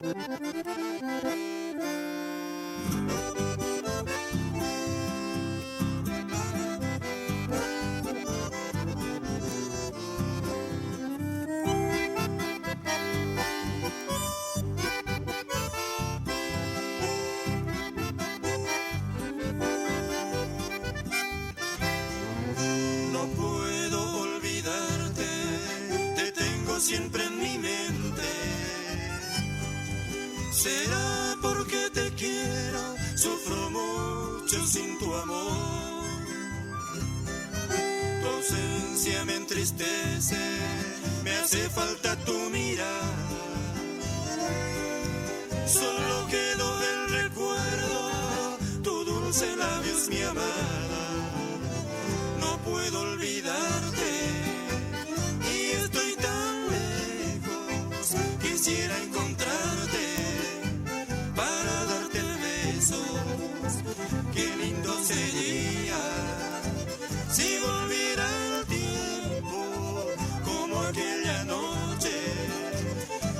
No puedo olvidarte, te tengo siempre en mi mente. Será porque te quiero, sufro mucho sin tu amor. Tu ausencia me entristece, me hace falta tu mirada. Solo quedó el recuerdo, tu dulce labios, mi amada. No puedo olvidarte y estoy tan lejos. Quisiera encontrarte para darte besos. Qué lindo sería si volviera el tiempo como aquella noche.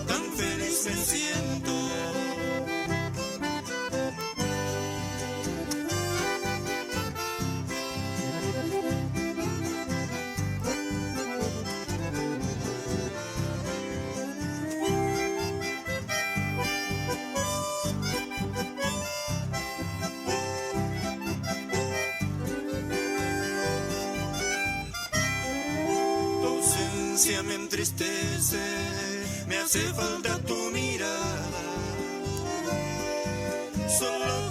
Tan feliz me siento. Me entristece, me hace falta tu mirada. Solo